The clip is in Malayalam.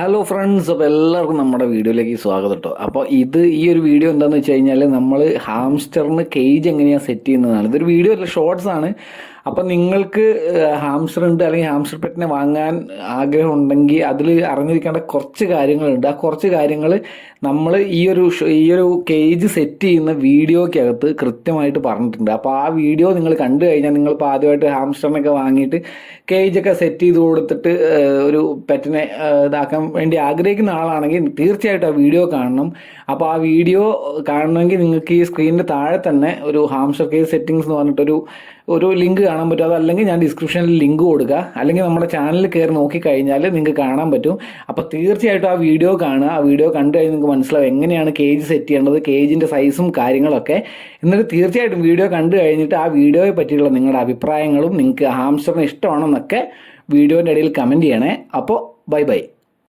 ഹലോ ഫ്രണ്ട്സ്, അപ്പോൾ എല്ലാവർക്കും നമ്മുടെ വീഡിയോയിലേക്ക് സ്വാഗതം കേട്ടോ. അപ്പോൾ ഈ ഒരു വീഡിയോ എന്താണെന്ന് വെച്ച് കഴിഞ്ഞാൽ നമ്മൾ ഹാംസ്റ്ററിന് കേജ് എങ്ങനെയാണ് സെറ്റ് ചെയ്യുന്നതാണ്. ഇതൊരു വീഡിയോ അല്ല, ഷോർട്സ് ആണ്. അപ്പം നിങ്ങൾക്ക് ഹാംസ്റ്റർ ഉണ്ട് അല്ലെങ്കിൽ ഹാംസ്റ്റർ പെറ്റിനെ വാങ്ങാൻ ആഗ്രഹം ഉണ്ടെങ്കിൽ അതിൽ അറിഞ്ഞിരിക്കേണ്ട കുറച്ച് കാര്യങ്ങളുണ്ട്. ആ കുറച്ച് കാര്യങ്ങൾ നമ്മൾ ഈ ഒരു കേജ് സെറ്റ് ചെയ്യുന്ന വീഡിയോയ്ക്കകത്ത് കൃത്യമായിട്ട് പറഞ്ഞിട്ടുണ്ട്. അപ്പോൾ ആ വീഡിയോ നിങ്ങൾ കണ്ടു കഴിഞ്ഞാൽ നിങ്ങളിപ്പോൾ ആദ്യമായിട്ട് ഹാംസ്റ്ററിനൊക്കെ വാങ്ങിയിട്ട് കേജൊക്കെ സെറ്റ് ചെയ്ത് കൊടുത്തിട്ട് ഒരു പെറ്റിനെ ഇതാക്കാൻ വേണ്ടി ആഗ്രഹിക്കുന്ന ആളാണെങ്കിൽ തീർച്ചയായിട്ടും ആ വീഡിയോ കാണണം. അപ്പോൾ ആ വീഡിയോ കാണണമെങ്കിൽ നിങ്ങൾക്ക് ഈ സ്ക്രീനിൻ്റെ താഴെ തന്നെ ഒരു ഹാംസ്റ്റർ കേജ് സെറ്റിങ്സ് എന്ന് പറഞ്ഞിട്ടൊരു ലിങ്ക് കാണാൻ പറ്റും. അതല്ലെങ്കിൽ ഞാൻ ഡിസ്ക്രിപ്ഷനിൽ ലിങ്ക് കൊടുക്കുക, അല്ലെങ്കിൽ നമ്മുടെ ചാനലിൽ കയറി നോക്കിക്കഴിഞ്ഞാൽ നിങ്ങൾക്ക് കാണാൻ പറ്റും. അപ്പോൾ തീർച്ചയായിട്ടും ആ വീഡിയോ കാണുക. ആ വീഡിയോ കണ്ടു കഴിഞ്ഞാൽ നിങ്ങൾക്ക് മനസ്സിലാവും എങ്ങനെയാണ് കേജ് സെറ്റ് ചെയ്യേണ്ടത്, കേജിൻ്റെ സൈസും കാര്യങ്ങളൊക്കെ. എന്നിട്ട് തീർച്ചയായിട്ടും വീഡിയോ കണ്ടു കഴിഞ്ഞിട്ട് ആ വീഡിയോയെ പറ്റിയുള്ള നിങ്ങളുടെ അഭിപ്രായങ്ങളും നിങ്ങൾക്ക് ഹാംസ്റ്ററിന് ഇഷ്ടമാണെന്നൊക്കെ വീഡിയോൻ്റെ ഇടയിൽ കമൻറ്റ് ചെയ്യണേ. അപ്പോൾ ബൈ ബൈ.